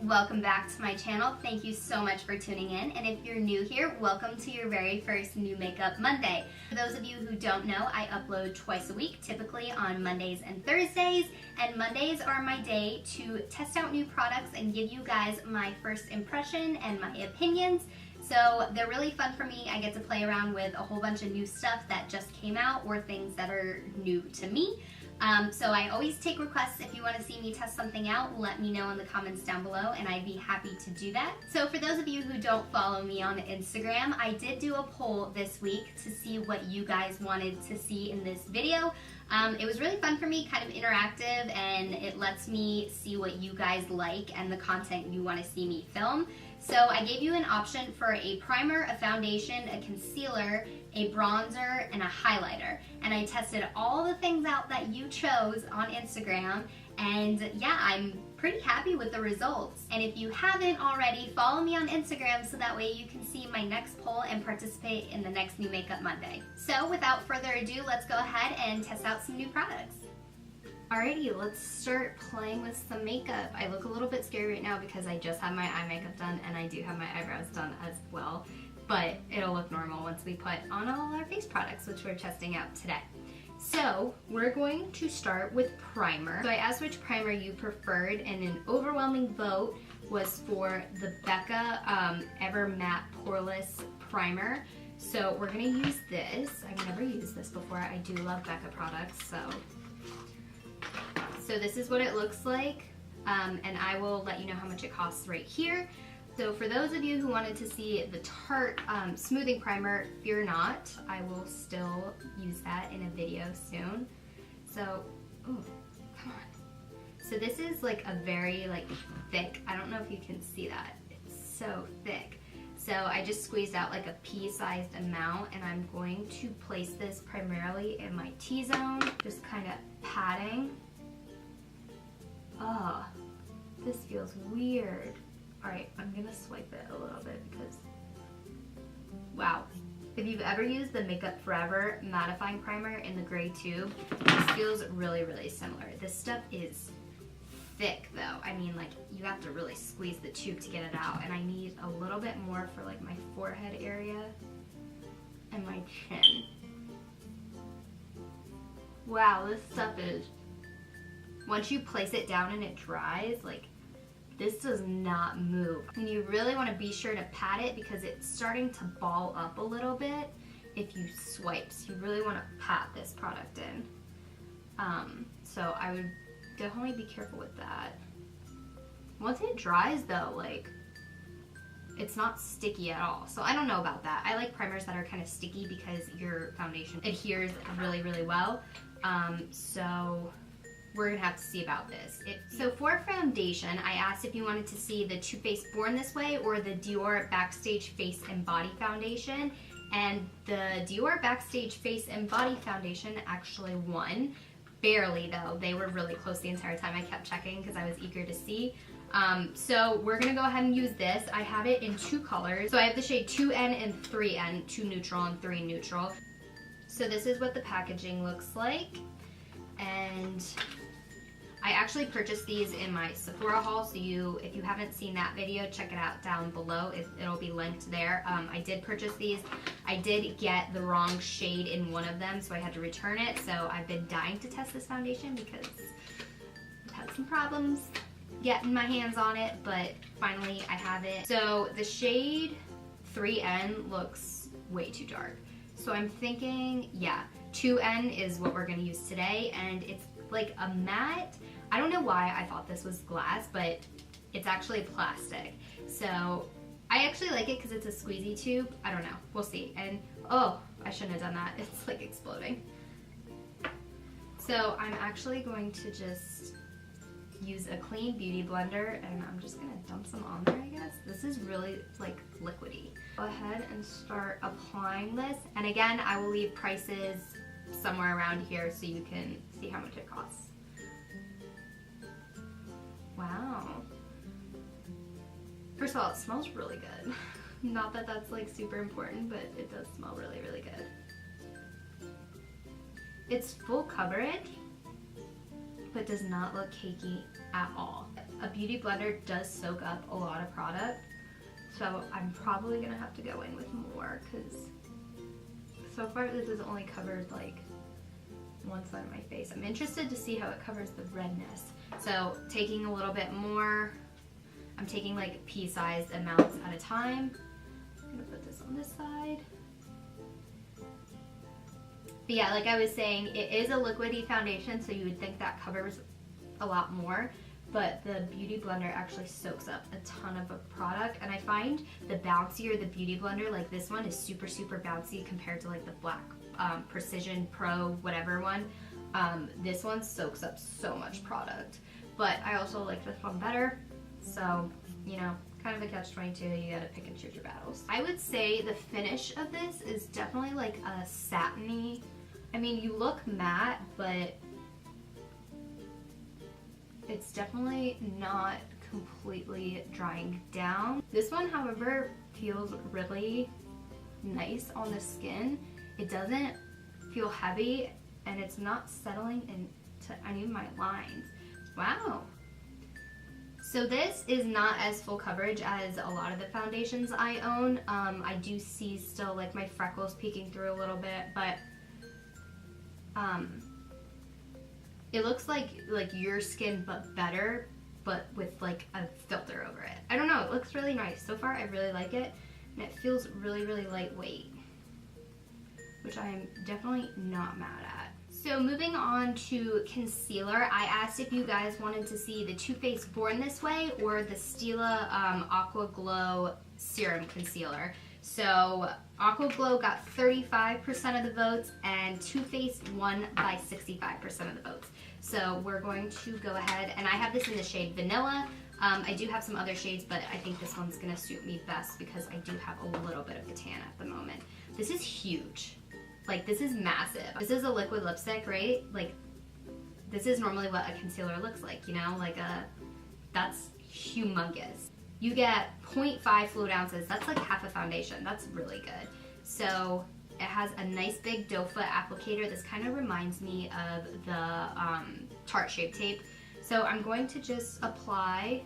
welcome back to my channel. Thank you so much for tuning in, and if you're new here, welcome to your very first New Makeup Monday. For those of you who don't know, I upload twice a week, typically on Mondays and Thursdays, and Mondays are my day to test out new products and give you guys my first impression and my opinions. So they're really fun for me. I get to play around with a whole bunch of new stuff that just came out or things that are new to me. So I always take requests. If you want to see me test something out, let me know in the comments down below and I'd be happy to do that. So for those of you who don't follow me on Instagram, I did do a poll this week to see what you guys wanted to see in this video. It was really fun for me, kind of interactive, and it lets me see what you guys like and the content you want to see me film. So I gave you an option for a primer, a foundation, a concealer, a bronzer, and a highlighter. And I tested all the things out that you chose on Instagram, and yeah, I'm pretty happy with the results. And if you haven't already, follow me on Instagram so that way you can see my next poll and participate in the next New Makeup Monday. So without further ado, let's go ahead and test out some new products. Alrighty, let's start playing with some makeup. I look a little bit scary right now because I just had my eye makeup done and I do have my eyebrows done as well, but it'll look normal once we put on all our face products, which we're testing out today. So we're going to start with primer. So I asked which primer you preferred, and an overwhelming vote was for the BECCA Ever Matte Poreless Primer. So we're gonna use this. I've never used this before. I do love BECCA products, so this is what it looks like, and I will let you know how much it costs right here. So for those of you who wanted to see the Tarte smoothing primer, fear not, I will still use that in a video soon. So, ooh, come on. So this is like a very thick, I don't know if you can see that, it's so thick. So I just squeezed out like a pea-sized amount, and I'm going to place this primarily in my T-zone, just kind of patting. Oh, this feels weird. Alright, I'm gonna swipe it a little bit because, wow. If you've ever used the Makeup Forever mattifying primer in the gray tube, this feels really, really similar. This stuff is thick though. I mean, like, you have to really squeeze the tube to get it out, and I need a little bit more for like my forehead area and my chin. Wow, this stuff is, once you place it down and it dries, like, this does not move. And you really want to be sure to pat it because it's starting to ball up a little bit if you swipe. So you really want to pat this product in. So I would definitely be careful with that. Once it dries though, like, it's not sticky at all. So I don't know about that. I like primers that are kind of sticky because your foundation adheres really, really well. So we're gonna have to see about this. So for foundation, I asked if you wanted to see the Too Faced Born This Way or the DIOR Backstage Face and Body Foundation, and the DIOR Backstage Face and Body Foundation actually won. Barely though, they were really close the entire time. I kept checking because I was eager to see. So we're gonna go ahead and use this. I have it in two colors. So I have the shade 2N and 3N, 2 neutral and 3 neutral. So this is what the packaging looks like. And I actually purchased these in my Sephora haul, so if you haven't seen that video, check it out down below. It'll be linked there. I did purchase these. I did get the wrong shade in one of them, so I had to return it. So I've been dying to test this foundation because I've had some problems getting my hands on it, but finally I have it. So the shade 3N looks way too dark. So I'm thinking, yeah, 2N is what we're gonna use today, and it's like a matte. I don't know why I thought this was glass, but it's actually plastic. So I actually like it because it's a squeezy tube. I don't know, we'll see. And oh, I shouldn't have done that. It's like exploding. So I'm actually going to just use a clean beauty blender, and I'm just gonna dump some on there, I guess. This is really like liquidy. Go ahead and start applying this. And again, I will leave prices somewhere around here so you can see how much it costs. Wow. First of all, it smells really good. Not that that's like super important, but it does smell really, really good. It's full coverage, but does not look cakey at all. a beauty blender does soak up a lot of product, so I'm probably gonna have to go in with more, because so far this has only covered like one side of my face. I'm interested to see how it covers the redness. So taking a little bit more, I'm taking like pea-sized amounts at a time. I'm gonna put this on this side. But yeah, like I was saying, it is a liquidy foundation, so you would think that covers a lot more, but the Beauty Blender actually soaks up a ton of a product, and I find the bouncier the Beauty Blender, like this one is super, super bouncy compared to like the black Precision Pro whatever one. This one soaks up so much product, but I also like this one better, so, you know, kind of a catch-22, you gotta pick and choose your battles. I would say the finish of this is definitely like a satiny, I mean, you look matte, but it's definitely not completely drying down. This one, however, feels really nice on the skin. It doesn't feel heavy, and it's not settling into any of my lines. Wow. So this is not as full coverage as a lot of the foundations I own. I do see still like my freckles peeking through a little bit, but it looks like your skin but better, but with like a filter over it. I don't know, it looks really nice. So far I really like it, and it feels really, really lightweight, which I am definitely not mad at. So moving on to concealer, I asked if you guys wanted to see the Too Faced Born This Way or the Stila Aqua Glow Serum Concealer. So Aqua Glow got 35% of the votes, and Too Faced won by 65% of the votes. So we're going to go ahead, and I have this in the shade Vanilla. I do have some other shades, but I think this one's gonna suit me best because I do have a little bit of a tan at the moment. This is huge. Like, this is massive. This is a liquid lipstick, right? Like, this is normally what a concealer looks like, you know? Like that's humongous. You get 0.5 fluid ounces. That's like half a foundation. That's really good. So it has a nice big doe foot applicator. This kind of reminds me of the Tarte Shape Tape. So I'm going to just apply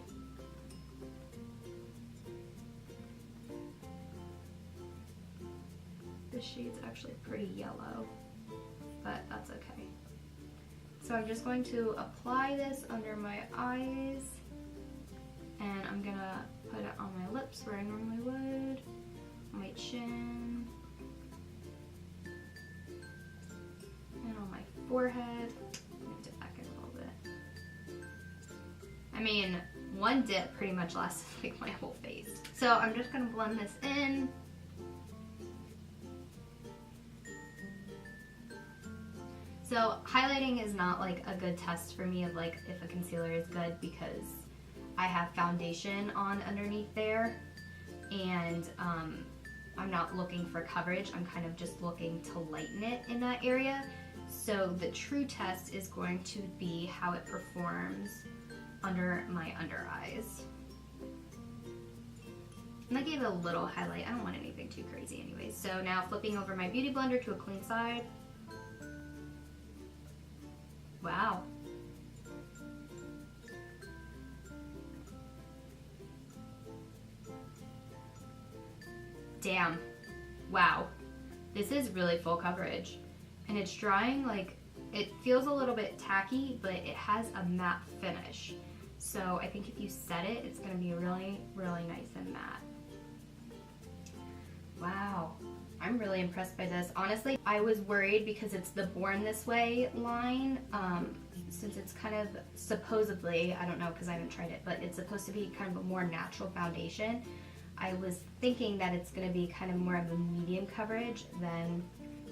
this shade's actually pretty yellow, but that's okay. So I'm just going to apply this under my eyes, and I'm gonna put it on my lips where I normally would, on my chin, and on my forehead. Lift it back in a little bit. I mean, one dip pretty much lasts like my whole face. So I'm just gonna blend this in. So highlighting is not like a good test for me of like if a concealer is good, because I have foundation on underneath there, and I'm not looking for coverage. I'm kind of just looking to lighten it in that area. So the true test is going to be how it performs under my under eyes. And I gave it a little highlight. I don't want anything too crazy anyways. So now flipping over my Beauty Blender to a clean side. Wow. Damn. Wow. This is really full coverage. And it's drying, like, it feels a little bit tacky, but it has a matte finish. So I think if you set it, it's gonna be really, really nice and matte. Wow. I'm really impressed by this. Honestly, I was worried because it's the Born This Way line, since it's kind of supposedly, I don't know because I haven't tried it, but it's supposed to be kind of a more natural foundation. I was thinking that it's going to be kind of more of a medium coverage than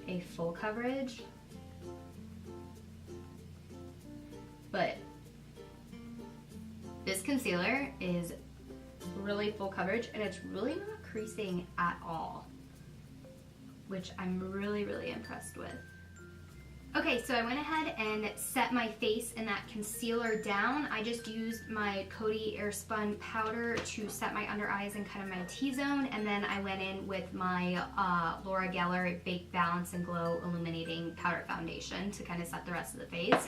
a full coverage. But this concealer is really full coverage, and it's really not creasing at all, which I'm really, really impressed with. Okay, so I went ahead and set my face and that concealer down. I just used my Coty Airspun powder to set my under eyes and kind of my T-zone, and then I went in with my Laura Geller Bake Balance and Glow Illuminating Powder Foundation to kind of set the rest of the face.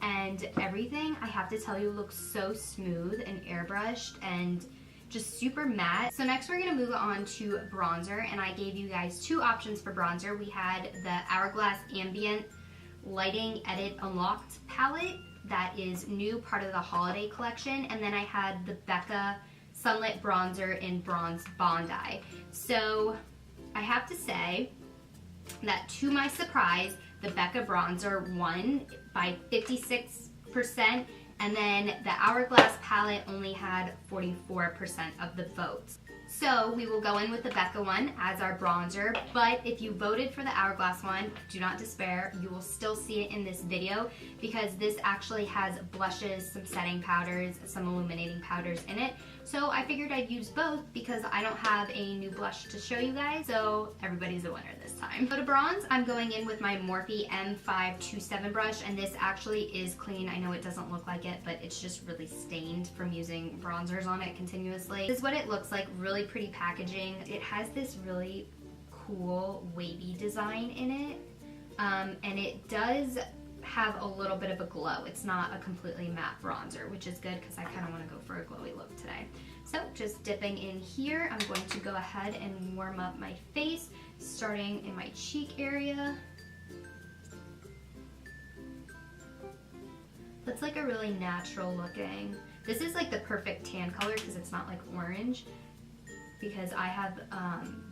and everything, I have to tell you, looks so smooth and airbrushed and just super matte. So next we're gonna move on to bronzer, and I gave you guys two options for bronzer. We had the Hourglass Ambient Lighting Edit Unlocked palette that is new, part of the holiday collection, and then I had the BECCA Sunlit Bronzer in Bronze Bondi. So I have to say that, to my surprise, the BECCA bronzer won by 56%, and then the Hourglass palette only had 44% of the votes. So we will go in with the BECCA one as our bronzer, but if you voted for the Hourglass one, do not despair. You will still see it in this video because this actually has blushes, some setting powders, some illuminating powders in it. So I figured I'd use both because I don't have a new blush to show you guys, so everybody's a winner this time. So to bronze, I'm going in with my Morphe M527 brush, and this actually is clean. I know it doesn't look like it, but it's just really stained from using bronzers on it continuously. This is what it looks like, really pretty packaging. It has this really cool wavy design in it, and it does have a little bit of a glow. It's not a completely matte bronzer, which is good because I kind of want to go for a glowy look today. So just dipping in here, I'm going to go ahead and warm up my face, starting in my cheek area. That's like a really natural looking. This is like the perfect tan color because it's not like orange, because I have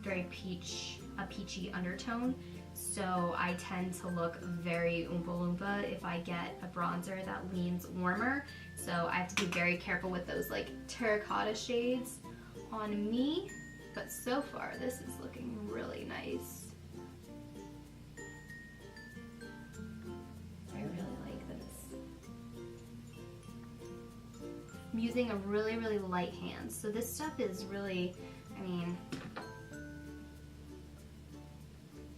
very peachy undertone. So I tend to look very Oompa Loompa if I get a bronzer that leans warmer. So I have to be very careful with those like terracotta shades on me. But so far this is looking really nice. I really like this. I'm using a really, really light hand. So this stuff is really, I mean,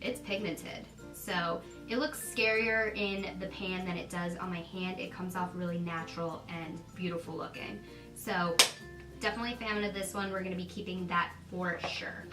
it's pigmented, so it looks scarier in the pan than it does on my hand. It comes off really natural and beautiful looking. So definitely a fan of this one. We're going to be keeping that for sure.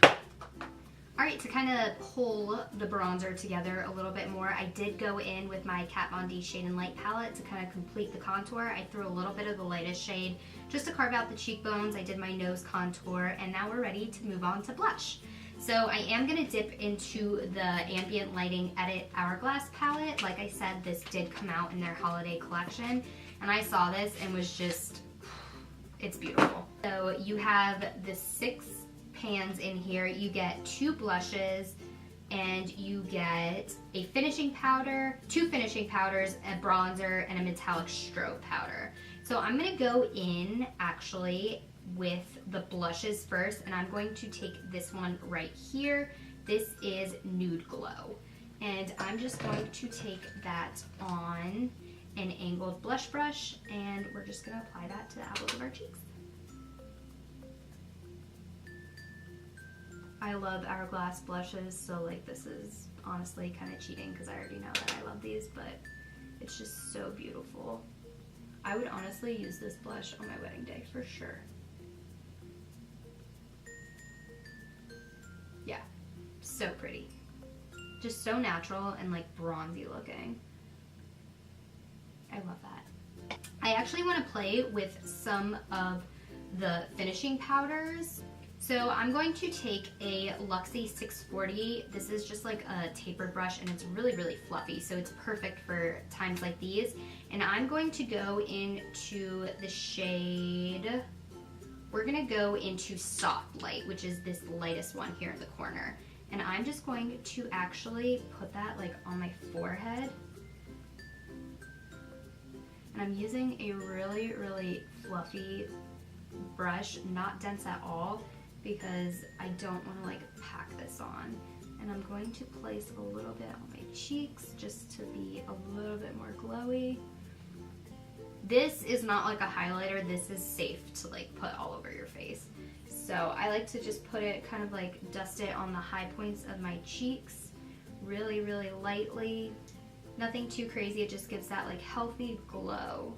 Alright, to kind of pull the bronzer together a little bit more, I did go in with my Kat Von D Shade and Light palette to kind of complete the contour. I threw a little bit of the lightest shade just to carve out the cheekbones. I did my nose contour, and now we're ready to move on to blush. So I am going to dip into the Ambient Lighting Edit Hourglass palette. Like I said, this did come out in their holiday collection, and I saw this and was just, it's beautiful. So you have the 6 pans in here. You get 2 blushes, and you get a finishing powder, 2 finishing powders, a bronzer, and a metallic strobe powder. So I'm going to go in actually with the blushes first, and I'm going to take this one right here. This is Nude Glow, and I'm just going to take that on an angled blush brush, and we're just going to apply that to the apples of our cheeks. I love Hourglass blushes, so like this is honestly kind of cheating because I already know that I love these, but it's just so beautiful. I would honestly use this blush on my wedding day for sure. Yeah, so pretty. Just so natural and like bronzy looking. I love that. I actually want to play with some of the finishing powders. So I'm going to take a Luxie 640. This is just like a tapered brush, and it's really, really fluffy, so it's perfect for times like these. And I'm going to go into the shade, we're gonna go into Soft Light, which is this lightest one here in the corner. And I'm just going to actually put that like on my forehead. And I'm using a really, really fluffy brush, not dense at all, because I don't want to like pack this on. And I'm going to place a little bit on my cheeks just to be a little bit more glowy. This is not like a highlighter, this is safe to like put all over your face. So I like to just put it, kind of like dust it on the high points of my cheeks, really, really lightly. Nothing too crazy, it just gives that like healthy glow.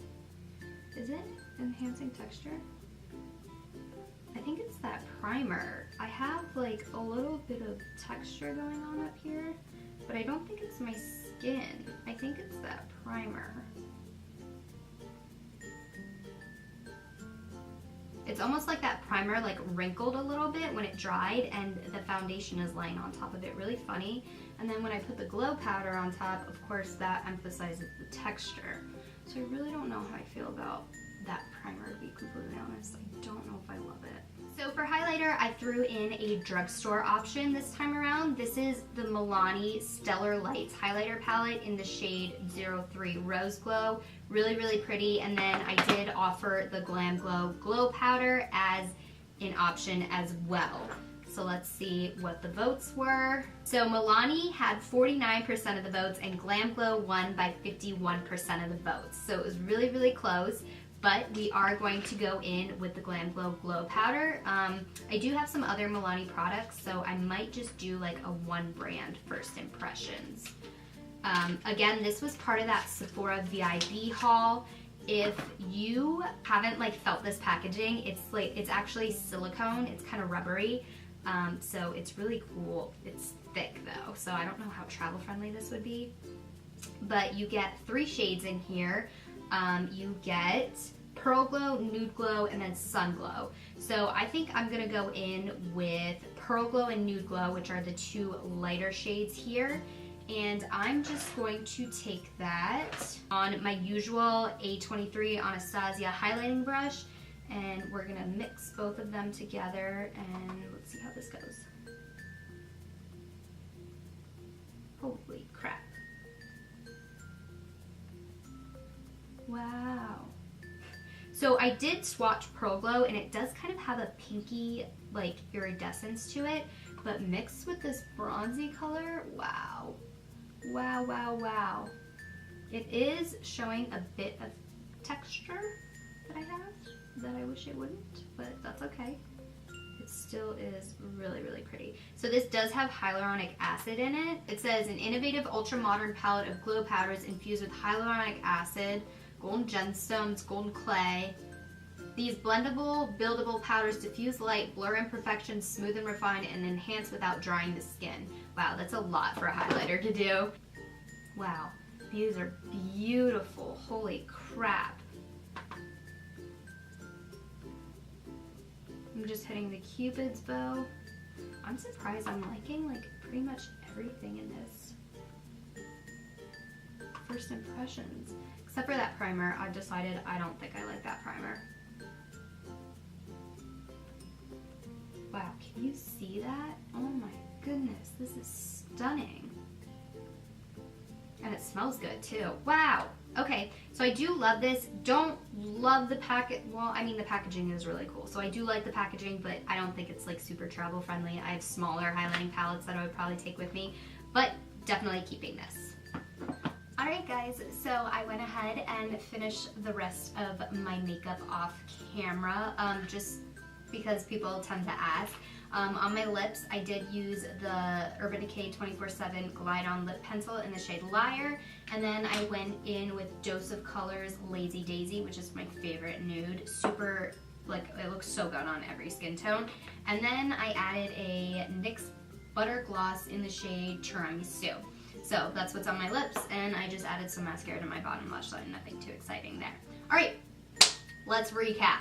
Is it enhancing texture? I think it's that primer. I have like a little bit of texture going on up here, but I don't think it's my skin. I think it's that primer. It's almost like that primer like wrinkled a little bit when it dried and the foundation is laying on top of it. Really funny. And then when I put the glow powder on top, of course that emphasizes the texture. So I really don't know how I feel about that primer, to be completely honest. I don't know if I love it. So for highlighter, I threw in a drugstore option this time around. This is the Milani Stellar Lights highlighter palette in the shade 03 Rose Glow. Really, really pretty. And then I did offer the GLAMGLOW Glow Powder as an option as well. So let's see what the votes were. So Milani had 49% of the votes and GLAMGLOW won by 51% of the votes. So it was really, really close. But we are going to go in with the GLAMGLOW Glow Powder. I do have some other Milani products, so I might just do like a one brand first impressions. Again, this was part of that Sephora VIB haul. If you haven't like felt this packaging, it's actually silicone. It's kind of rubbery, so it's really cool. It's thick though, so I don't know how travel friendly this would be. But you get 3 shades in here. You get Pearl Glow, Nude Glow, and then Sun Glow. So I think I'm gonna go in with Pearl Glow and Nude Glow, which are the 2 lighter shades here. And I'm just going to take that on my usual A23 Anastasia highlighting brush, and we're gonna mix both of them together, and let's see how this goes. Holy crap. Wow. So I did swatch Pearl Glow, and it does kind of have a pinky like iridescence to it, but mixed with this bronzy color, wow. Wow, wow, wow. It is showing a bit of texture that I have that I wish it wouldn't, but that's okay. It still is really, really pretty. So this does have hyaluronic acid in it. It says an innovative ultra-modern palette of glow powders infused with hyaluronic acid, golden gemstones, golden clay. These blendable, buildable powders diffuse light, blur imperfections, smooth and refine, and enhance without drying the skin. Wow, that's a lot for a highlighter to do. Wow, these are beautiful. Holy crap. I'm just hitting the Cupid's bow. I'm surprised I'm liking like pretty much everything in this. First impressions. Except for that primer, I've decided I don't think I like that primer. Wow, can you see that? Oh my goodness, this is stunning. And it smells good too. Wow. Okay, so I do love this. Don't love the packet. Well, I mean the packaging is really cool. So I do like the packaging, but I don't think it's like super travel friendly. I have smaller highlighting palettes that I would probably take with me, but definitely keeping this. Alright guys, so I went ahead and finished the rest of my makeup off camera, just because people tend to ask. On my lips, I did use the Urban Decay 24/7 Glide On Lip Pencil in the shade Liar, and then I went in with Dose of Colors Lazy Daisy, which is my favorite nude. Super, like, it looks so good on every skin tone. And then I added a NYX Butter Gloss in the shade Tiramisu. So that's what's on my lips, and I just added some mascara to my bottom lash line. Nothing too exciting there. Alright, let's recap.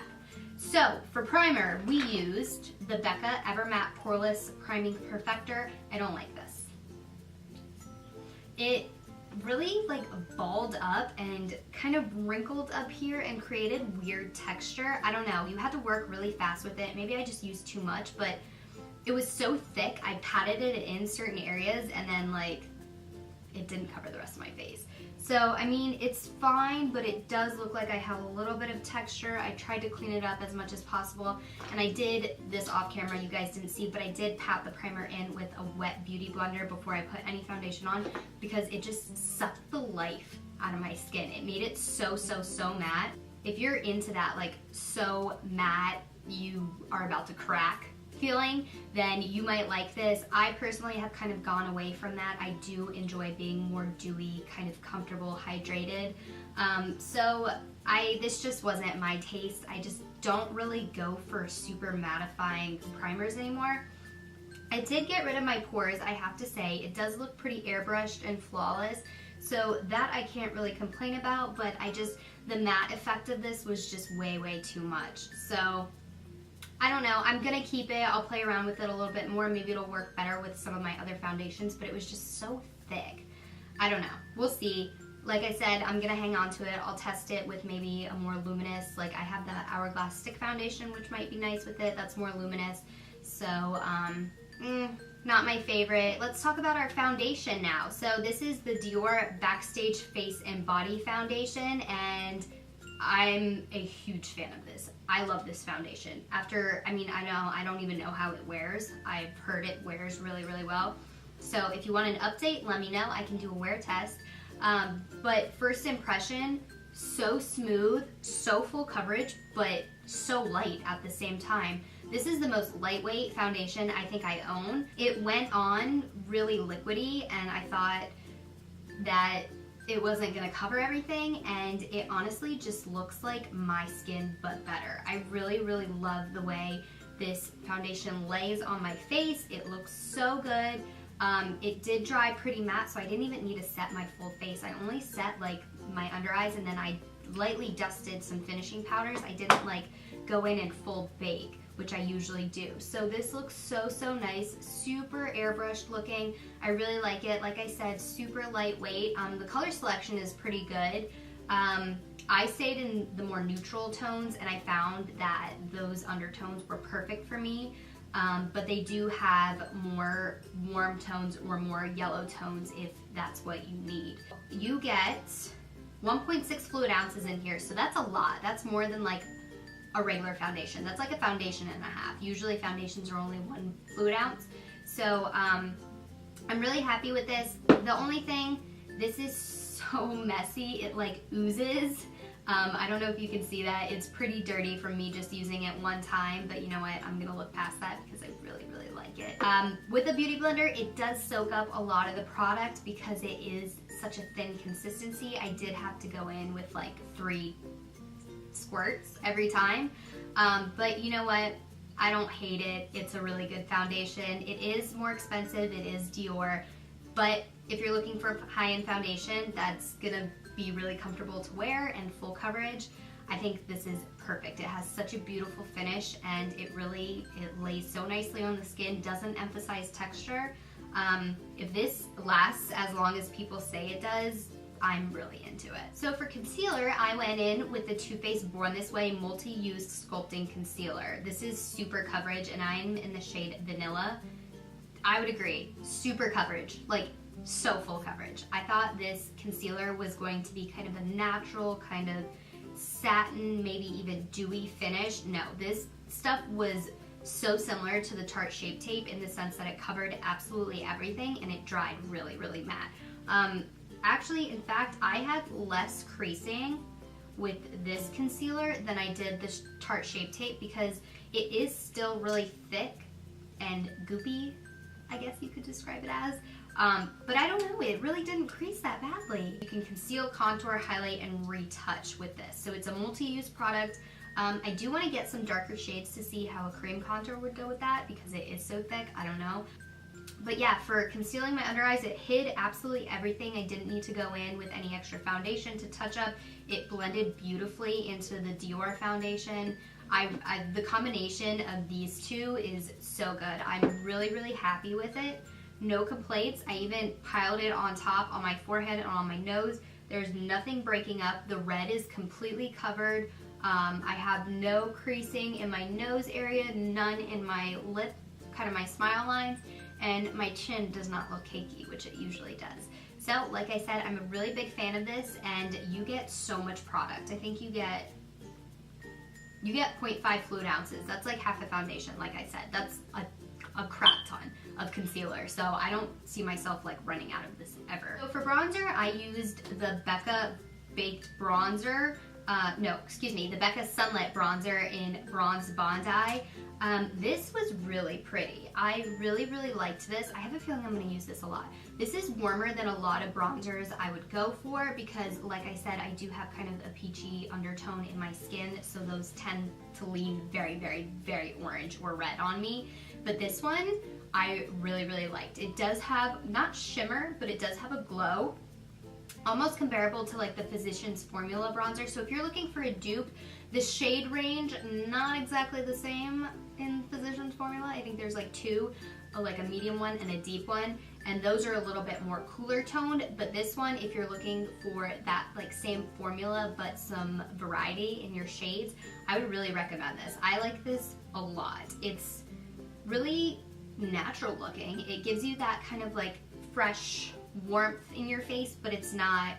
So for primer, we used the BECCA Evermatte Poreless Priming Perfector. I don't like this. It really like balled up and kind of wrinkled up here and created weird texture. I don't know, you had to work really fast with it. Maybe I just used too much, but it was so thick, I patted it in certain areas and then like it didn't cover the rest of my face. So, I mean, it's fine, but it does look like I have a little bit of texture. I tried to clean it up as much as possible, and I did this off camera, you guys didn't see, but I did pat the primer in with a wet beauty blender before I put any foundation on because it just sucked the life out of my skin. It made it so, so, so matte. If you're into that, like, so matte, you are about to crack feeling, then you might like this. I personally have kind of gone away from that. I do enjoy being more dewy, kind of comfortable, hydrated. So this just wasn't my taste. I just don't really go for super mattifying primers anymore. I did get rid of my pores, I have to say. It does look pretty airbrushed and flawless, so that I can't really complain about, but the matte effect of this was just way, way too much. So I don't know, I'm gonna keep it. I'll play around with it a little bit more. Maybe it'll work better with some of my other foundations, but it was just so thick. I don't know, we'll see. Like I said, I'm gonna hang on to it. I'll test it with maybe a more luminous, like I have the Hourglass stick foundation, which might be nice with it. That's more luminous. So, not my favorite. Let's talk about our foundation now. So this is the DIOR Backstage Face and Body Foundation, and I'm a huge fan of this. I love this foundation. I don't even know how it wears. I've heard it wears really, really well. So if you want an update, let me know. I can do a wear test. But first impression, so smooth, so full coverage, but so light at the same time. This is the most lightweight foundation I think I own. It went on really liquidy, and I thought that it wasn't gonna cover everything, and it honestly just looks like my skin, but better. I really, really love the way this foundation lays on my face. It looks so good. It did dry pretty matte, so I didn't even need to set my full face. I only set like my under eyes, and then I lightly dusted some finishing powders. I didn't like go in and full bake, which I usually do. So this looks so, so nice, super airbrushed looking. I really like it. Like I said, super lightweight. The color selection is pretty good. I stayed in the more neutral tones, and I found that those undertones were perfect for me. But they do have more warm tones or more yellow tones if that's what you need. You get 1.6 fluid ounces in here, so that's a lot. That's more than like a regular foundation. That's like a foundation and a half. Usually foundations are only 1 fluid ounce. So I'm really happy with this. The only thing, this is so messy. It like oozes. I don't know if you can see that. It's pretty dirty from me just using it one time, but you know what? I'm gonna look past that because I really, really like it. With a beauty blender, it does soak up a lot of the product because it is such a thin consistency. I did have to go in with like 3 squirts every time. But you know what? I don't hate it. It's a really good foundation. It is more expensive. It is DIOR. But if you're looking for a high-end foundation that's gonna be really comfortable to wear and full coverage, I think this is perfect. It has such a beautiful finish, and it lays so nicely on the skin, doesn't emphasize texture. If this lasts as long as people say it does, I'm really into it. So for concealer, I went in with the Too Faced Born This Way Multi-Use Sculpting Concealer. This is super coverage, and I'm in the shade Vanilla. I would agree, super coverage, like so full coverage. I thought this concealer was going to be kind of a natural, kind of satin, maybe even dewy finish. No, this stuff was so similar to the Tarte Shape Tape in the sense that it covered absolutely everything, and it dried really, really matte. Actually, in fact, I had less creasing with this concealer than I did this Tarte Shape Tape because it is still really thick and goopy, I guess you could describe it as. But I don't know, it really didn't crease that badly. You can conceal, contour, highlight, and retouch with this. So it's a multi-use product. I do want to get some darker shades to see how a cream contour would go with that because it is so thick, I don't know. But yeah, for concealing my under eyes, it hid absolutely everything. I didn't need to go in with any extra foundation to touch up. It blended beautifully into the DIOR foundation. The combination of these two is so good. I'm really, really happy with it. No complaints. I even piled it on top on my forehead and on my nose. There's nothing breaking up. The red is completely covered. I have no creasing in my nose area, none in my lip, kind of my smile lines, and my chin does not look cakey, which it usually does. So, like I said, I'm a really big fan of this, and you get so much product. I think you get 0.5 fluid ounces. That's like half a foundation, like I said. That's a crap ton of concealer, so I don't see myself like running out of this ever. So for bronzer, I used the BECCA Baked Bronzer. The BECCA Sunlit Bronzer in Bronze Bondi. This was really pretty. I really, really liked this. I have a feeling I'm going to use this a lot. This is warmer than a lot of bronzers I would go for because, like I said, I do have kind of a peachy undertone in my skin, so those tend to lean very, very, very orange or red on me. But this one, I really, really liked. It does have, not shimmer, but it does have a glow. Almost comparable to like the Physicians Formula bronzer. So if you're looking for a dupe The shade range, not exactly the same in Physicians Formula. I think there's like two, like a medium one and a deep one, and those are a little bit more cooler toned. But this one, if you're looking for that like same formula but some variety in your shades, I would really recommend this. I like this a lot. It's really natural looking. It gives you that kind of like fresh warmth in your face, but it's not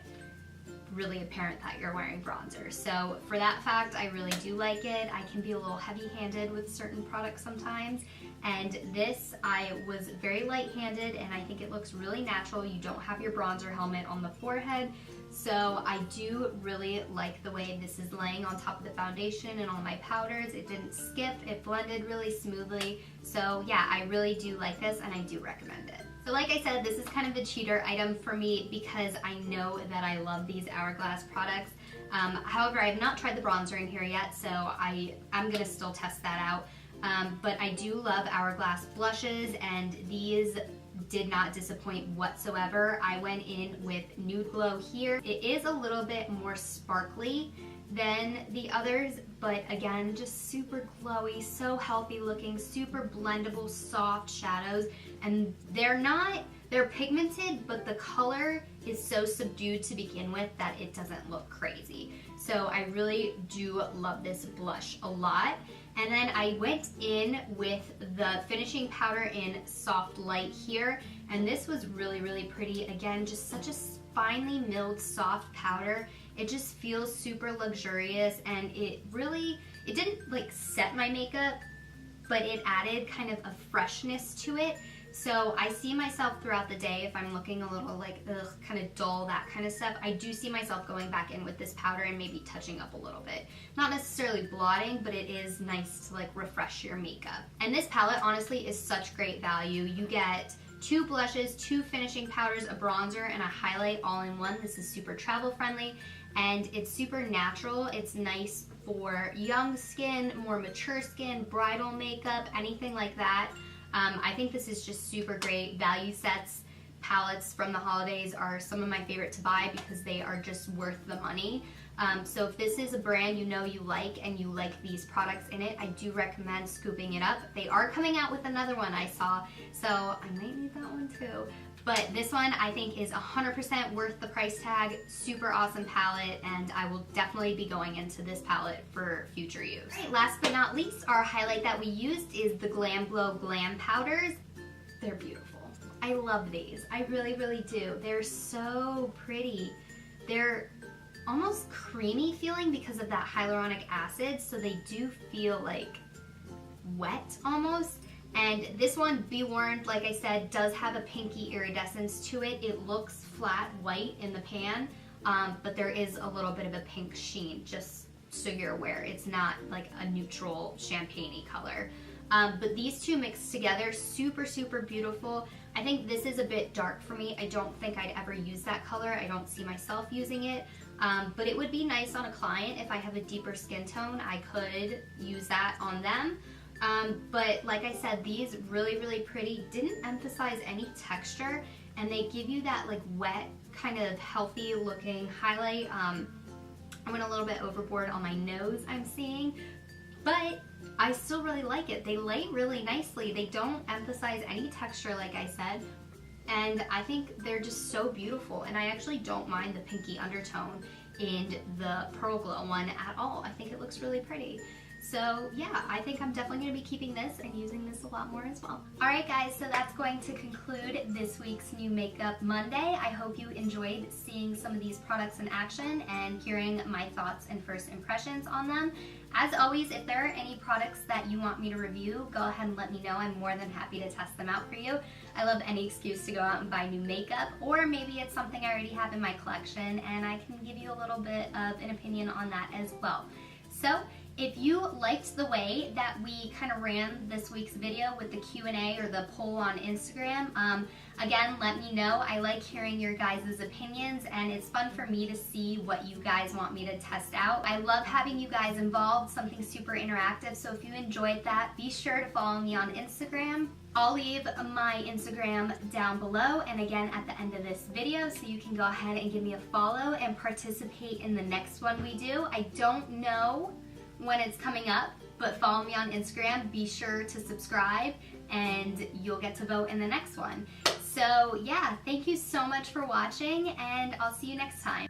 really apparent that you're wearing bronzer. So for that fact, I really do like it. I can be a little heavy-handed with certain products sometimes, and this, I was very light-handed, and I think it looks really natural. You don't have your bronzer helmet on the forehead, so I do really like the way this is laying on top of the foundation and all my powders. It didn't skip, it blended really smoothly. So yeah, I really do like this, and I do recommend it. So like I said, this is kind of a cheater item for me because I know that I love these Hourglass products. However, I have not tried the bronzer in here yet, so I'm gonna still test that out. But I do love Hourglass blushes, and these did not disappoint whatsoever. I went in with Nude Glow here. It is a little bit more sparkly than the others, but again, just super glowy, so healthy looking, super blendable, soft shadows. And they're pigmented, but the color is so subdued to begin with that it doesn't look crazy. So I really do love this blush a lot. And then I went in with the finishing powder in Soft Light here, and this was really, really pretty. Again, just such a finely milled soft powder. It just feels super luxurious, and it didn't like set my makeup, but it added kind of a freshness to it. So I see myself throughout the day, if I'm looking a little like, kind of dull, that kind of stuff, I do see myself going back in with this powder and maybe touching up a little bit. Not necessarily blotting, but it is nice to like refresh your makeup. And this palette honestly is such great value. You get 2 blushes, 2 finishing powders, a bronzer, and a highlight all in one. This is super travel friendly, and it's super natural. It's nice for young skin, more mature skin, bridal makeup, anything like that. I think this is just super great. Value sets palettes from the holidays are some of my favorite to buy because they are just worth the money. So if this is a brand you know you like and you like these products in it, I do recommend scooping it up. They are coming out with another one I saw, so I might need that one too. But this one I think is 100% worth the price tag. Super awesome palette, and I will definitely be going into this palette for future use. All right, last but not least, our highlight that we used is the GLAMGLOW Glam Powders. They're beautiful. I love these. I really, really do. They're so pretty. They're almost creamy feeling because of that hyaluronic acid, so they do feel like wet almost. And this one, be warned, like I said, does have a pinky iridescence to it. It looks flat white in the pan, but there is a little bit of a pink sheen, just so you're aware. It's not like a neutral champagne-y color. But these two mixed together, super, super beautiful. I think this is a bit dark for me. I don't think I'd ever use that color. I don't see myself using it. But it would be nice on a client. If I have a deeper skin tone, I could use that on them. But like I said, these really, really pretty, didn't emphasize any texture, and they give you that like wet, kind of healthy looking highlight. I went a little bit overboard on my nose, I'm seeing, but I still really like it. They lay really nicely. They don't emphasize any texture, like I said, and I think they're just so beautiful, and I actually don't mind the pinky undertone in the Pearl Glow one at all. I think it looks really pretty. So yeah, I think I'm definitely going to be keeping this and using this a lot more as well. Alright guys, so that's going to conclude this week's New Makeup Monday. I hope you enjoyed seeing some of these products in action and hearing my thoughts and first impressions on them. As always, if there are any products that you want me to review, go ahead and let me know. I'm more than happy to test them out for you. I love any excuse to go out and buy new makeup, or maybe it's something I already have in my collection and I can give you a little bit of an opinion on that as well. So if you liked the way that we kind of ran this week's video with the Q&A or the poll on Instagram, again, let me know. I like hearing your guys' opinions, and it's fun for me to see what you guys want me to test out. I love having you guys involved, something super interactive, so if you enjoyed that, be sure to follow me on Instagram. I'll leave my Instagram down below and again at the end of this video, so you can go ahead and give me a follow and participate in the next one we do. I don't know when it's coming up, but follow me on Instagram. Be sure to subscribe and you'll get to vote in the next one. So yeah, thank you so much for watching and I'll see you next time.